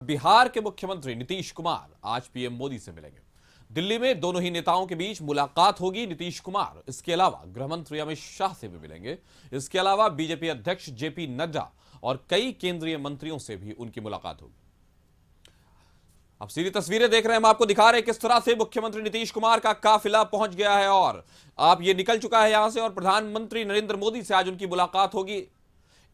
बिहार के मुख्यमंत्री नीतीश कुमार आज पीएम मोदी से मिलेंगे। दिल्ली में दोनों ही नेताओं के बीच मुलाकात होगी। नीतीश कुमार इसके अलावा गृह मंत्री अमित शाह से भी मिलेंगे। इसके अलावा बीजेपी अध्यक्ष जेपी नड्डा और कई केंद्रीय मंत्रियों से भी उनकी मुलाकात होगी। अब सीधी तस्वीरें देख रहे हैं, हम आपको दिखा रहे हैं किस तरह से मुख्यमंत्री नीतीश कुमार का काफिला पहुंच गया है और आप ये निकल चुका है यहां से और प्रधानमंत्री नरेंद्र मोदी से आज उनकी मुलाकात होगी।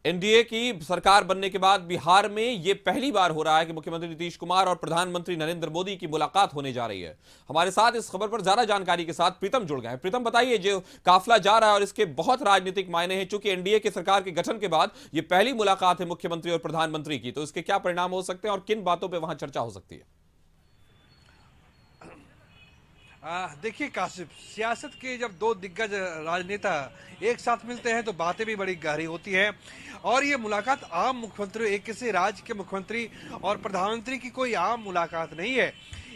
एनडीए की सरकार बनने के बाद बिहार में यह पहली बार हो रहा है कि मुख्यमंत्री नीतीश कुमार और प्रधानमंत्री नरेंद्र मोदी की मुलाकात होने जा रही है। हमारे साथ इस खबर पर ज्यादा जानकारी के साथ प्रीतम जुड़ गए हैं। प्रीतम, बताइए, जो काफिला जा रहा है और इसके बहुत राजनीतिक मायने हैं, चूंकि एनडीए की सरकार के गठन के बाद यह पहली मुलाकात है मुख्यमंत्री और प्रधानमंत्री की, तो इसके क्या परिणाम हो सकते हैं और किन बातों पर वहां चर्चा हो सकती है? देखिए काशिफ, सियासत के जब दो दिग्गज राजनेता एक साथ मिलते हैं तो बातें भी बड़ी गहरी होती हैं। और ये मुलाकात आम मुख्यमंत्री, एक किसी राज्य के मुख्यमंत्री और प्रधानमंत्री की कोई आम मुलाकात नहीं है।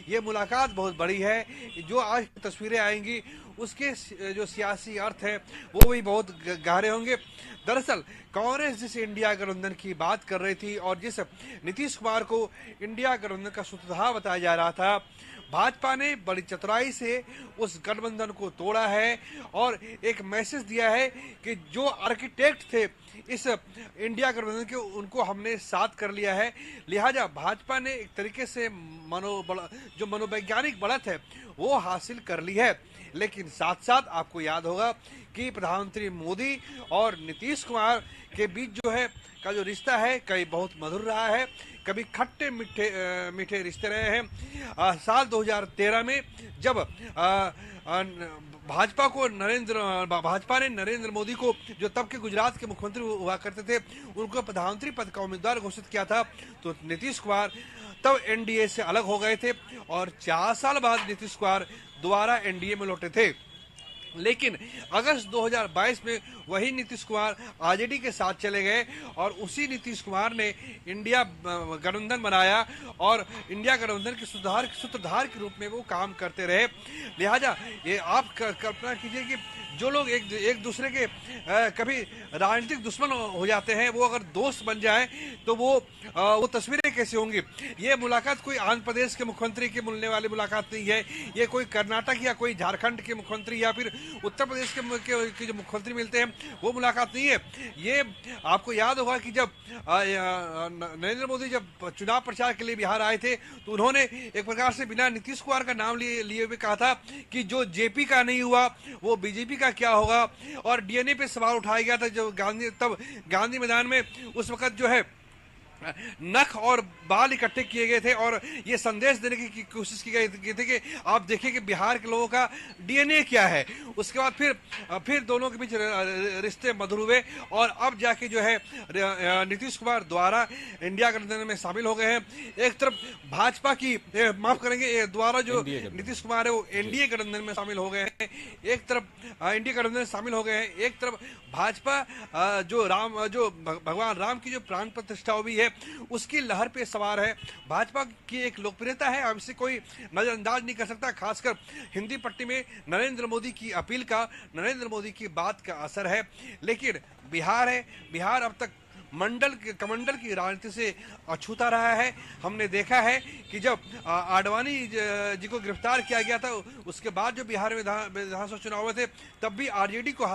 ये मुलाकात बहुत बड़ी है। जो आज तस्वीरें आएंगी उसके जो सियासी अर्थ है वो भी बहुत गहरे होंगे। दरअसल कांग्रेस जिस इंडिया गठबंधन की बात कर रही थी और जिस नीतीश कुमार को इंडिया गठबंधन का सूत्रधार बताया जा रहा था, भाजपा ने बड़ी चतुराई से उस गठबंधन को तोड़ा है और एक मैसेज दिया है कि जो आर्किटेक्ट थे इस इंडिया गठबंधन के, उनको हमने साथ कर लिया है। लिहाजा भाजपा ने एक तरीके से जो मनोवैज्ञानिक बढ़त है वो हासिल कर ली है। लेकिन साथ साथ आपको याद होगा कि प्रधानमंत्री मोदी और नीतीश कुमार के बीच जो है का जो रिश्ता है कई बहुत मधुर रहा है, कभी खट्टे मीठे रिश्ते रहे हैं। साल 2013 में जब भाजपा ने नरेंद्र मोदी को, जो तब के गुजरात के मुख्यमंत्री हुआ करते थे, उनको प्रधानमंत्री पद का उम्मीदवार घोषित किया था, तो नीतीश कुमार तब एनडीए से अलग हो गए थे और 4 साल बाद नीतीश कुमार दोबारा एनडीए में लौटे थे। लेकिन अगस्त 2022 में वही नीतीश कुमार आरजेडी के साथ चले गए और उसी नीतीश कुमार ने इंडिया गठबंधन बनाया और इंडिया गठबंधन के सूत्रधार के रूप में वो काम करते रहे। लिहाजा ये आप कल्पना कीजिए कि जो लोग एक दूसरे के कभी राजनीतिक दुश्मन हो जाते हैं, वो अगर दोस्त बन जाएं तो वो तस्वीरें कैसी होंगी। ये मुलाकात कोई आंध्र प्रदेश के मुख्यमंत्री की मिलने वाली मुलाकात नहीं है, ये कोई कर्नाटक या कोई झारखंड के मुख्यमंत्री या फिर उत्तर प्रदेश के जो मुख्यमंत्री मिलते हैं वो मुलाकात नहीं है। ये आपको याद होगा कि जब नरेंद्र मोदी जब चुनाव प्रचार के लिए बिहार आए थे तो उन्होंने एक प्रकार से बिना नीतीश कुमार का नाम लिए हुए कहा था कि जो जेपी का नहीं हुआ वो बीजेपी का क्या होगा। और डीएनए पे सवाल उठाया गया था जो गांधी मैदान में उस वक्त जो है नख और बाल इकट्ठे किए गए थे और ये संदेश देने की कोशिश की गई थी कि आप देखिए कि बिहार के लोगों का डीएनए क्या है। उसके बाद फिर दोनों के बीच रिश्ते मधुर हुए और अब जाके जो है नीतीश कुमार द्वारा इंडिया गठबंधन में शामिल हो गए हैं। एक तरफ भाजपा की माफ करेंगे द्वारा जो नीतीश कुमार है वो एनडीए गठबंधन में शामिल हो गए हैं, एक तरफ इंडिया गठबंधन में शामिल हो गए हैं, एक तरफ भाजपा जो भगवान राम की जो प्राण प्रतिष्ठा भी है उसकी लहर पे सवार है। भाजपा की एक लोकप्रियता है, अब इसे कोई नजरअंदाज नहीं कर सकता। खासकर हिंदी पट्टी में नरेंद्र मोदी की अपील का, नरेंद्र मोदी की बात का असर है। लेकिन बिहार है, बिहार अब तक कमंडल की राजनीति से अछूता रहा है। हमने देखा है कि जब आडवाणी जी को गिरफ्तार किया गया था उसके बाद जो बिहार में विधानसभा चुनाव हुए थे तब भी आरजेडी को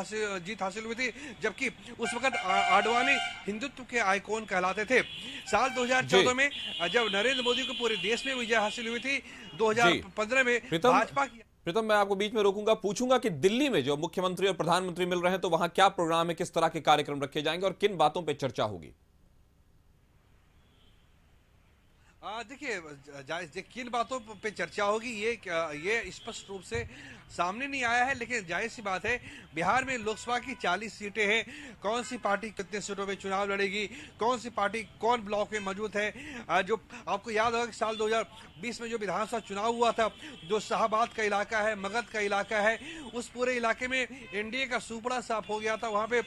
जीत हासिल हुई थी, जबकि उस वक्त आडवाणी हिंदुत्व के आइकॉन कहलाते थे। साल 2014 में जब नरेंद्र मोदी को पूरे देश में विजय हासिल हुई थी, 2015 में भाजपा की। प्रीतम, मैं आपको बीच में रोकूंगा, पूछूंगा कि दिल्ली में जो मुख्यमंत्री और प्रधानमंत्री मिल रहे हैं तो वहां क्या प्रोग्राम है, किस तरह के कार्यक्रम रखे जाएंगे और किन बातों पर चर्चा होगी? देखिए किन बातों पे चर्चा होगी ये स्पष्ट रूप से सामने नहीं आया है। लेकिन जाहिर सी बात है, बिहार में लोकसभा की 40 सीटें हैं, कौन सी पार्टी कितने सीटों पे चुनाव लड़ेगी, कौन सी पार्टी कौन ब्लॉक में मौजूद है। जो आपको याद होगा कि साल 2020 में जो विधानसभा चुनाव हुआ था, जो शाहबाद का इलाका है, मगध का इलाका है, उस पूरे इलाके में एनडीए का सुपड़ा साफ हो गया था। वहां पे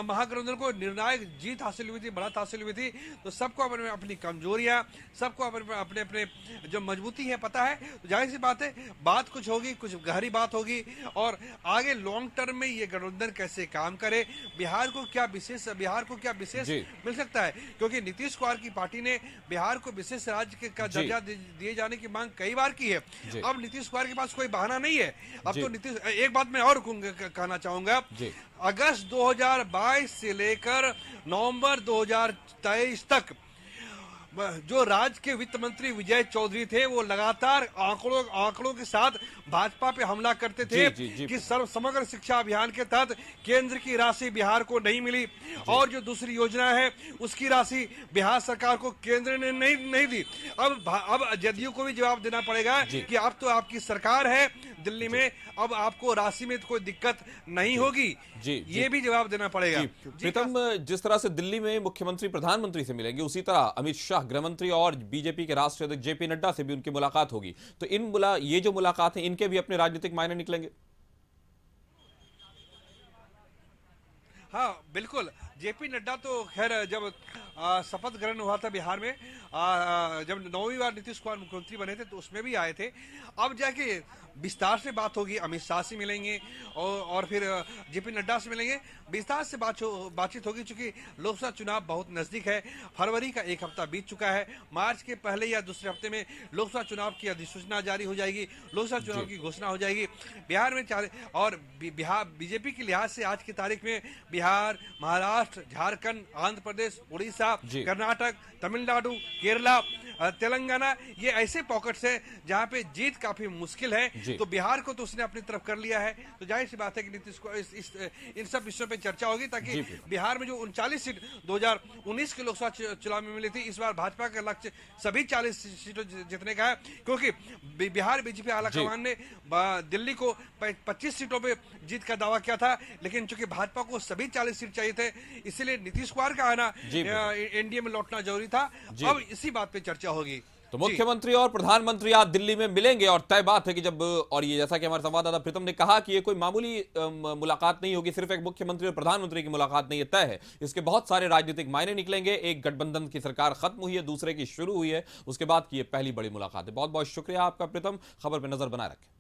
महागठबंधन को निर्णायक जीत हासिल हुई थी, बढ़त हासिल हुई थी। तो सबको अपनी कमजोरियां, सबको अपने अपने जो मजबूती है पता है, तो जाहिर सी बात है बात कुछ होगी, कुछ गहरी बात होगी और आगे लॉन्ग टर्म में ये गठबंधन कैसे काम करे, बिहार को क्या विशेष जी। मिल सकता है, क्योंकि नीतीश कुमार की पार्टी ने बिहार को विशेष राज्य का जी। दर्जा दिए जाने की मांग कई बार की है। जी। अब नीतीश कुमार के पास कोई बहाना नहीं है। अब जी। तो नीतीश, एक बात मैं और कहना चाहूंगा, जी। अगस्त 2022 से लेकर नवंबर 2023 तक जो राज्य के वित्त मंत्री विजय चौधरी थे वो लगातार आंकड़ों के साथ भाजपा पे हमला करते थे जी। कि समग्र शिक्षा अभियान के तहत केंद्र की राशि बिहार को नहीं मिली और जो दूसरी योजना है उसकी राशि बिहार सरकार को केंद्र ने नहीं दी। अब जदयू को भी जवाब देना पड़ेगा कि अब तो आपकी सरकार है दिल्ली में, अब आपको राशि में तो कोई दिक्कत नहीं होगी। ये भी जवाब देना पड़ेगा। प्रीतम, जिस तरह से दिल्ली में मुख्यमंत्री प्रधानमंत्री से मिलेंगे उसी तरह अमित शाह गृहमंत्री और बीजेपी के राष्ट्रीय अध्यक्ष जेपी नड्डा से भी उनकी मुलाकात होगी, तो ये जो मुलाकात है इनके भी अपने राजनीतिक मायने निकलेंगे। हाँ बिल्कुल, जेपी नड्डा तो खैर जब शपथ ग्रहण हुआ था बिहार में, जब 9वीं बार नीतीश कुमार मुख्यमंत्री बने थे तो उसमें भी आए थे। अब जाके विस्तार से बात होगी, अमित शाह से मिलेंगे और फिर जेपी नड्डा से मिलेंगे, विस्तार से बातचीत होगी। चूंकि लोकसभा चुनाव बहुत नजदीक है, फरवरी का एक हफ्ता बीत चुका है, मार्च के पहले या दूसरे हफ्ते में लोकसभा चुनाव की अधिसूचना जारी हो जाएगी, लोकसभा चुनाव की घोषणा हो जाएगी। बिहार में और बिहार बीजेपी के लिहाज से आज की तारीख में बिहार, महाराष्ट्र, झारखंड, आंध्र प्रदेश, उड़ीसा, कर्नाटक, तमिलनाडु, केरला, तेलंगाना, ये ऐसे पॉकेट्स हैं जहां पे जीत काफी मुश्किल है। तो बिहार को तो उसने अपनी तरफ कर लिया है, तो जाहिर सी बात है कि नीतीश को इन सब विषयों पे चर्चा होगी, ताकि बिहार में जो 39 सीट 2019 के लोकसभा चुनाव में मिली थी, इस बार भाजपा का लक्ष्य सभी 40 सीटों जीतने का है, क्योंकि बिहार बीजेपी आलाकमान ने दिल्ली को 25 सीटों पे जीत का दावा किया था, लेकिन चूंकि भाजपा को सभी 40 सीट चाहिए थे, इसलिए नीतीश कुमार का आना एनडीए में लौटना जरूरी था। अब इसी बात पे चर्चा होगी। तो मुख्यमंत्री और प्रधानमंत्री आज दिल्ली में मिलेंगे और तय बात है कि जब, और ये जैसा कि हमारे संवाददाता प्रीतम ने कहा कि ये कोई मामूली मुलाकात नहीं होगी, सिर्फ एक मुख्यमंत्री और प्रधानमंत्री की मुलाकात नहीं है, तय है इसके बहुत सारे राजनीतिक मायने निकलेंगे। एक गठबंधन की सरकार खत्म हुई है, दूसरे की शुरू हुई है, उसके बाद की ये पहली बड़ी मुलाकात है। बहुत बहुत शुक्रिया आपका प्रीतम, खबर पर नजर बनाए रखें।